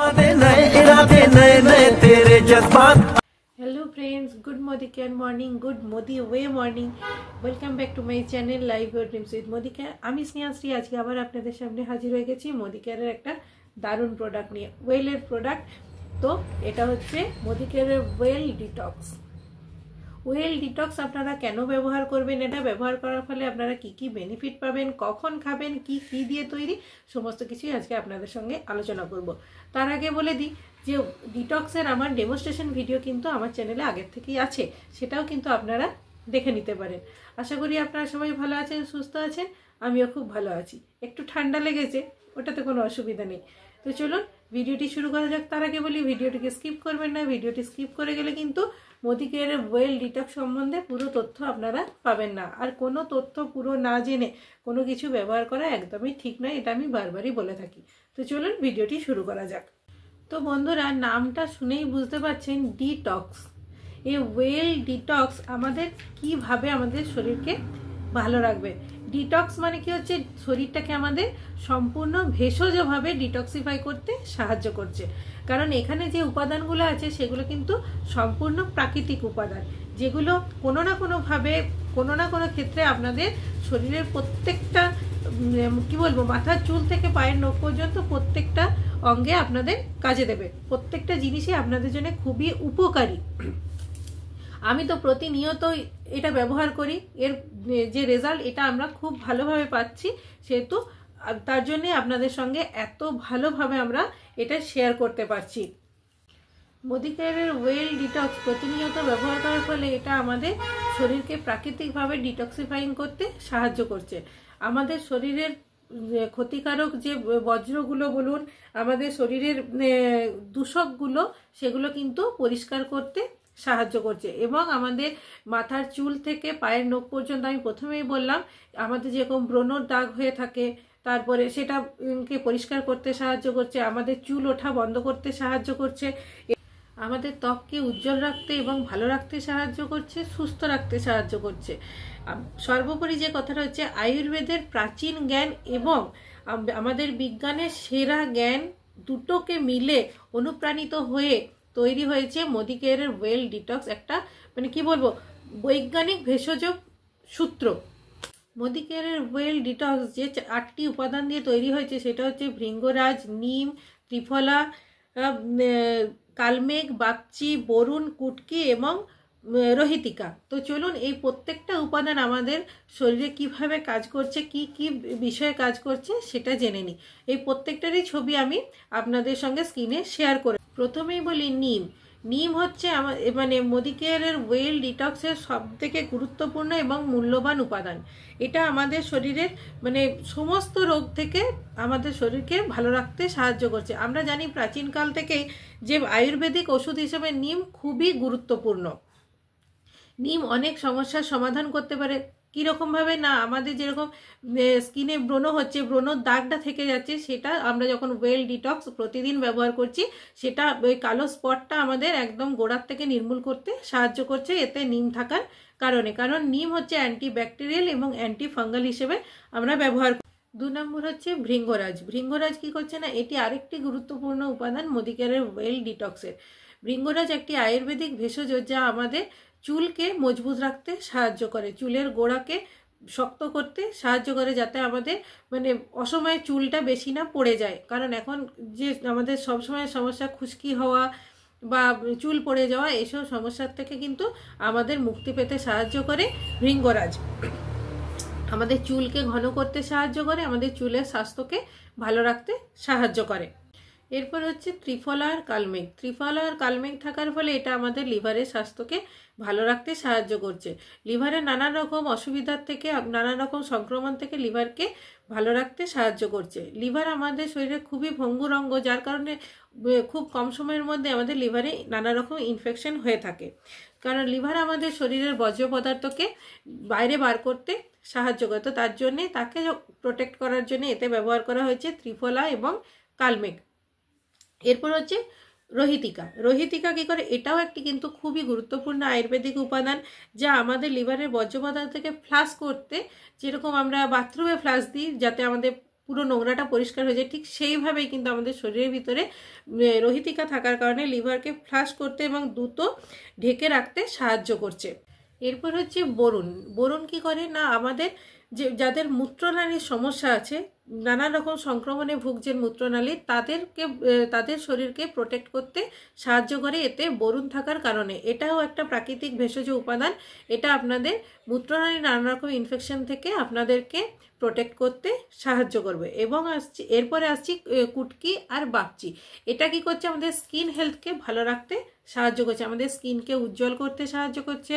Hello friends, good Modicare morning, good Modi way morning. Welcome back to my channel live your dreams with Modicare. আমি স্নেহাশ্রী আজকে আবার আপনাদের সামনে হাজির হয়ে গেছি মোদি কেয়ারের একটা দারুণ প্রোডাক্ট নিয়ে, ওয়েলের প্রোডাক্ট। তো এটা হচ্ছে মোদি কেয়ারের ওয়েল ডিটক্স। ওয়েল ডিটক্স আপনারা কেন ব্যবহার করবেন, এটা ব্যবহার করার ফলে আপনারা কি কি বেনিফিট পাবেন, কখন খাবেন, কি কি দিয়ে তৈরি, সমস্ত কিছুই আজকে আপনাদের সঙ্গে আলোচনা করব। তার আগে বলে দিই যে ডিটক্সের আমার ডেমনস্ট্রেশন ভিডিও কিন্তু আমার চ্যানেলে আগের থেকেই আছে, সেটাও কিন্তু আপনারা দেখে নিতে পারেন। আশা করি আপনারা সবাই ভালো আছেন, সুস্থ আছেন, আমিও খুব ভালো আছি। একটু ঠান্ডা লেগেছে, ওটাতে কোনো অসুবিধা নেই। তো চলুন ভিডিওটি শুরু করা যাক। তার আগে বলি ভিডিওটিকে স্কিপ করবেন না, ভিডিওটি স্কিপ করে গেলে কিন্তু মোদি কেয়ারের ওয়েল ডিটক্স সম্বন্ধে পুরো তথ্য আপনারা পাবেন না। আর কোনো তথ্য পুরো না জেনে কোনো কিছু ব্যবহার করা একদমই ঠিক নয়, এটা আমি বারবারই বলে থাকি। তো চলুন ভিডিওটি শুরু করা যাক। তো বন্ধুরা, নামটা শুনেই বুঝতে পারছেন ডিটক্স। এই ওয়েল ডিটক্স আমাদের কিভাবে আমাদের শরীরকে ভালো রাখবে। ডিটক্স মানে কি হচ্ছে, শরীরটাকে আমাদের সম্পূর্ণ ভেষজভাবে ডিটক্সিফাই করতে সাহায্য করছে। কারণ এখানে যে উপাদানগুলো আছে সেগুলো কিন্তু সম্পূর্ণ প্রাকৃতিক উপাদান, যেগুলো কোনো না কোনোভাবে কোনো না কোনো ক্ষেত্রে আপনাদের শরীরের প্রত্যেকটা কি বলবো, মাথার চুল থেকে পায়ের নখ পর্যন্ত প্রত্যেকটা অঙ্গে আপনাদের কাজে দেবে। প্রত্যেকটা জিনিসই আপনাদের জন্য খুবই উপকারী। আমি তো প্রতিনিয়ত এটা ব্যবহার করি, এর যে রেজাল্ট এটা আমরা খুব ভালোভাবে পাচ্ছি, সেহেতু তার জন্যে আপনাদের সঙ্গে এত ভালোভাবে আমরা এটা শেয়ার করতে পারছি। মোদি কেয়ারের ওয়েল ডিটক্স প্রতিনিয়ত ব্যবহার করার ফলে এটা আমাদের শরীরকে প্রাকৃতিকভাবে ডিটক্সিফাইং করতে সাহায্য করছে। আমাদের শরীরের ক্ষতিকারক যে বজ্রগুলো বলুন, আমাদের শরীরের দূষকগুলো, সেগুলো কিন্তু পরিষ্কার করতে সাহায্য করছে। এবং আমাদের মাথার চুল থেকে পায়ের নখ পর্যন্ত, আমি প্রথমেই বললাম, আমাদের যেরকম ব্রণর দাগ হয়ে থাকে তারপরে সেটাকে পরিষ্কার করতে সাহায্য করছে, আমাদের চুল ওঠা বন্ধ করতে সাহায্য করছে, আমাদের ত্বককে উজ্জ্বল রাখতে এবং ভালো রাখতে সাহায্য করছে, সুস্থ রাখতে সাহায্য করছে। সর্বোপরি যে কথাটা হচ্ছে, আয়ুর্বেদের প্রাচীন জ্ঞান এবং আমাদের বিজ্ঞানের সেরা জ্ঞান দুটোকে মিলে অনুপ্রাণিত হয়ে তৈরি হয়েছে মোদি কেয়ারের ওয়েল ডিটক্স, একটা মানে কি বলবো, বৈজ্ঞানিক ভেষজ সূত্র। মোদি কেয়ারের ওয়েল ডিটক্স যে 8টি উপাদান দিয়ে তৈরি হয়েছে সেটা হচ্ছে ভৃঙ্গরাজ, নিম, ত্রিফলা, কালমেঘ, বাগচি, বরুণ, কুটকি এবং রোহিতিকা। তো চলুন এই প্রত্যেকটা উপাদান আমাদের শরীরে কিভাবে কাজ করছে, কি কি বিষয়ে কাজ করছে সেটা জেনে নিই। এই প্রত্যেকটারই ছবি আমি আপনাদের সঙ্গে স্ক্রিনে শেয়ার করে। প্রথমেই বলি নিম। নিম হচ্ছে মানে মোদি কেয়ারের ওয়েল ডিটক্সের সবথেকে গুরুত্বপূর্ণ এবং মূল্যবান উপাদান। এটা আমাদের শরীরের মানে সমস্ত রোগ থেকে আমাদের শরীরকে ভালো রাখতে সাহায্য করছে। আমরা জানি প্রাচীনকাল থেকেই যে আয়ুর্বেদিক ওষুধ হিসেবে নিম খুবই গুরুত্বপূর্ণ। নিম অনেক সমস্যার সমাধান করতে পারে। কীরকমভাবে না, আমাদের যেরকম স্কিনে ব্রণ হচ্ছে, ব্রণর দাগটা থেকে যাচ্ছে, সেটা আমরা যখন ওয়েল ডিটক্স প্রতিদিন ব্যবহার করছি, সেটা ওই কালো স্পটটা আমাদের একদম গোড়ার থেকে নির্মূল করতে সাহায্য করছে এতে নিম থাকার কারণে। কারণ নিম হচ্ছে অ্যান্টি ব্যাকটেরিয়াল এবং অ্যান্টি ফাঙ্গাল হিসেবে আমরা ব্যবহার করি। 2 নম্বর হচ্ছে ভৃঙ্গরাজ। ভৃঙ্গরাজ কি করছে না, এটি আরেকটি গুরুত্বপূর্ণ উপাদান মোদি কেয়ারের ওয়েল ডিটক্সের। ভৃঙ্গরাজ একটি আয়ুর্বেদিক ভেষজ যা আমাদের চুলকে মজবুত রাখতে সাহায্য করে, চুলের গোড়াকে শক্ত করতে সাহায্য করে, যাতে আমাদের মানে অসময়ে চুলটা বেশি না পড়ে যায়। কারণ এখন যে আমাদের সবসময় সমস্যা খুশকি হওয়া বা চুল পড়ে যাওয়া, এসব সমস্যার থেকে কিন্তু আমাদের মুক্তি পেতে সাহায্য করে ভৃঙ্গরাজ। আমাদের চুলকে ঘন করতে সাহায্য করে, আমাদের চুলের স্বাস্থ্যকে ভালো রাখতে সাহায্য করে। এরপর হচ্ছে ত্রিফলা আর কালমেঘ। ত্রিফলা আর কালমেঘ থাকার ফলে এটা আমাদের লিভারের স্বাস্থ্যকে ভালো রাখতে সাহায্য করছে। লিভারের নানা রকম অসুবিধার থেকে, নানা রকম সংক্রমণ থেকে লিভারকে ভালো রাখতে সাহায্য করছে। লিভার আমাদের শরীরে খুবই ভঙ্গুর অঙ্গ, যার কারণে খুব কম সময়ের মধ্যে আমাদের লিভারে নানা রকম ইনফেকশন হয়ে থাকে। কারণ লিভার আমাদের শরীরের বর্জ্য পদার্থকে বাইরে বার করতে সাহায্য করে, তো তার জন্যে তাকে প্রোটেক্ট করার জন্য এতে ব্যবহার করা হয়েছে ত্রিফলা এবং কালমেঘ। এরপর হচ্ছে রোহিতিকা। রোহিতিকা কি করে, এটাও একটি কিন্তু খুবই গুরুত্বপূর্ণ আয়ুর্বেদিক উপাদান, যা আমাদের লিভারের বর্জ্য পদার্থ থেকে ফ্লাশ করতে, যেরকম আমরা বাথরুমে ফ্লাশ দিই যাতে আমাদের পুরো নোংরাটা পরিষ্কার হয়ে যায়, ঠিক সেইভাবেই কিন্তু আমাদের শরীরের ভিতরে রোহিতিকা থাকার কারণে লিভারকে ফ্লাশ করতে এবং দ্রুত ঢেকে রাখতে সাহায্য করছে। এরপর হচ্ছে বরুণ। বরুণ কি করে না, আমাদের যাদের মূত্রনালীর সমস্যা আছে, নানা রকম সংক্রমণে ভুগছেন মূত্রনালী, তাদের শরীরকে প্রোটেক্ট করতে সাহায্য করে এতে বরুণ থাকার কারণে। এটাও একটা প্রাকৃতিক ভেষজ উপাদান। এটা আপনাদের মূত্রনালীর নানা রকম ইনফেকশন থেকে আপনাদেরকে প্রোটেক্ট করতে সাহায্য করবে। এবং এরপরে আসছি কুটকি আর বাগচি। এটা কি করছে, আমাদের স্কিন হেলথকে ভালো রাখতে সাহায্য করছে, আমাদের স্কিনকে উজ্জ্বল করতে সাহায্য করছে।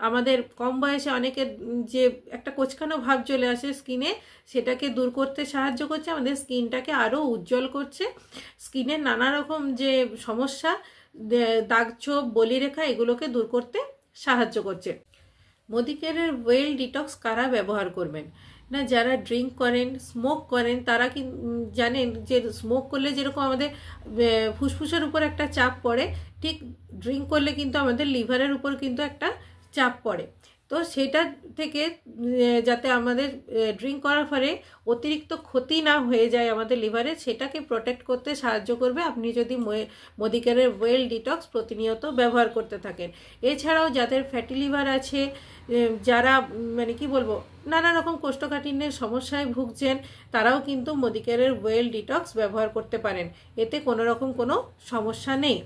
আমাদের কম বয়সে অনেকের যে একটা কোচকানো ভাব চলে আসে স্কিনে, সেটাকে দূর করতে সাহায্য করছে, আমাদের স্কিনটাকে আরও উজ্জ্বল করছে। স্কিনের নানা রকম যে সমস্যা, দাগছোপ, বলিরেখা, এগুলোকে দূর করতে সাহায্য করছে। মোদিকেয়ারের ওয়েল ডিটক্স কারা ব্যবহার করবেন না, যারা ড্রিঙ্ক করেন, স্মোক করেন, তারা কি জানেন যে স্মোক করলে যেরকম আমাদের ফুসফুসের উপর একটা চাপ পড়ে, ঠিক ড্রিঙ্ক করলে কিন্তু আমাদের লিভারের উপর কিন্তু একটা চাপ পড়ে। তো সেটা থেকে যাতে আমাদের ড্রিঙ্ক করার ফলে অতিরিক্ত ক্ষতি না হয়ে যায় আমাদের লিভারে, সেটাকে প্রোটেক্ট করতে সাহায্য করবে আপনি যদি মোদিকেয়ারের ওয়েল ডিটক্স প্রতিনিয়ত ব্যবহার করতে থাকেন। এছাড়াও যাদের ফ্যাটি লিভার আছে, যারা মানে কি বলবো নানা রকম কোষ্ঠকাঠিন্যের সমস্যায় ভুগছেন, তারাও কিন্তু মোদিকেয়ারের ওয়েল ডিটক্স ব্যবহার করতে পারেন। এতে কোনো রকম কোনো সমস্যা নেই।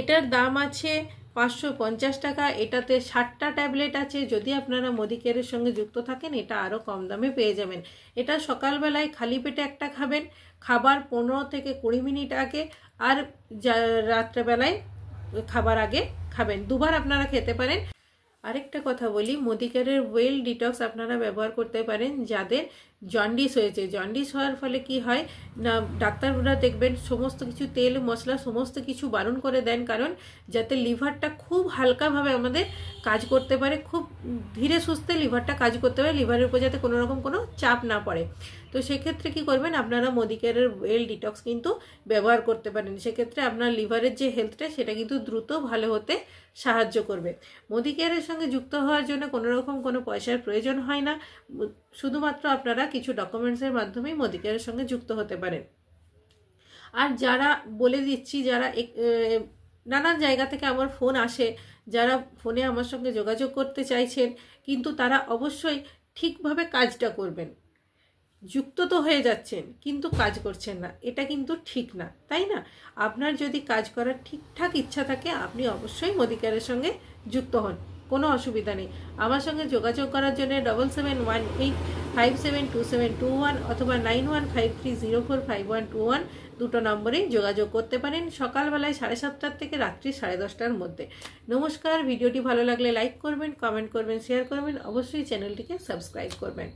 এটার দাম আছে 550 টাকা। এটাতে 60টা ট্যাবলেট আছে। যদি আপনারা মোদিকেয়ারের সঙ্গে যুক্ত থাকেন, এটা আরও কম দামে পেয়ে যাবেন। এটা সকালবেলায় খালি পেটে একটা খাবেন, খাবার 15 থেকে 20 মিনিট আগে, আর রাত্রেবেলায় খাবার আগে খাবেন। দুবার আপনারা খেতে পারেন। আরেকটা কথা বলি, মোদিকেয়ারের ওয়েল ডিটক্স আপনারা ব্যবহার করতে পারেন যাদের জন্ডিস হয়েছে। জন্ডিস হওয়ার ফলে কি হয় না, ডাক্তাররা দেখবেন সমস্ত কিছু তেল মশলা সমস্ত কিছু বারণ করে দেন, কারণ যাতে লিভারটা খুব হালকাভাবে আমাদের কাজ করতে পারে, খুব ধীরে সুস্থে লিভারটা কাজ করতে পারে, লিভারের উপর যাতে কোনো রকম কোনো চাপ না পড়ে। তো সেক্ষেত্রে কি করবেন, আপনারা মোদিকেয়ারের ওয়েল ডিটক্স কিন্তু ব্যবহার করতে পারেন। সেক্ষেত্রে আপনার লিভারের যে হেলথটা, সেটা কিন্তু দ্রুত ভালো হতে সাহায্য করবে। মোদিকেয়ারের সঙ্গে যুক্ত হওয়ার জন্য কোনো রকম কোনো পয়সার প্রয়োজন হয় না, শুধুমাত্র আপনারা কিছু ডকুমেন্টসের মাধ্যমেই মোদিকেয়ারের সঙ্গে যুক্ত হতে পারেন। আর যারা বলে দিচ্ছি, যারা নানান জায়গা থেকে আমার ফোন আসে, যারা ফোনে আমার সঙ্গে যোগাযোগ করতে চাইছেন, কিন্তু তারা অবশ্যই ঠিকভাবে কাজটা করবেন। যুক্ত তো হয়ে যাচ্ছেন কিন্তু কাজ করছেন না, এটা কিন্তু ঠিক না, তাই না? আপনার যদি কাজ করার ঠিকঠাক ইচ্ছা থাকে, আপনি অবশ্যই মোদিকেয়ারের সঙ্গে যুক্ত হন, কোনো অসুবিধা নেই। আমার সঙ্গে যোগাযোগ করার জন্য 7718572721 অথবা 9153045121 দুটো নম্বরেই যোগাযোগ করতে পারেন, সকালবেলায় 7:30 থেকে রাত্রি 10:30টার মধ্যে। নমস্কার। ভিডিওটি ভালো লাগলে লাইক করবেন, কমেন্ট করবেন, শেয়ার করবেন, অবশ্যই চ্যানেলটিকে সাবস্ক্রাইব করবেন।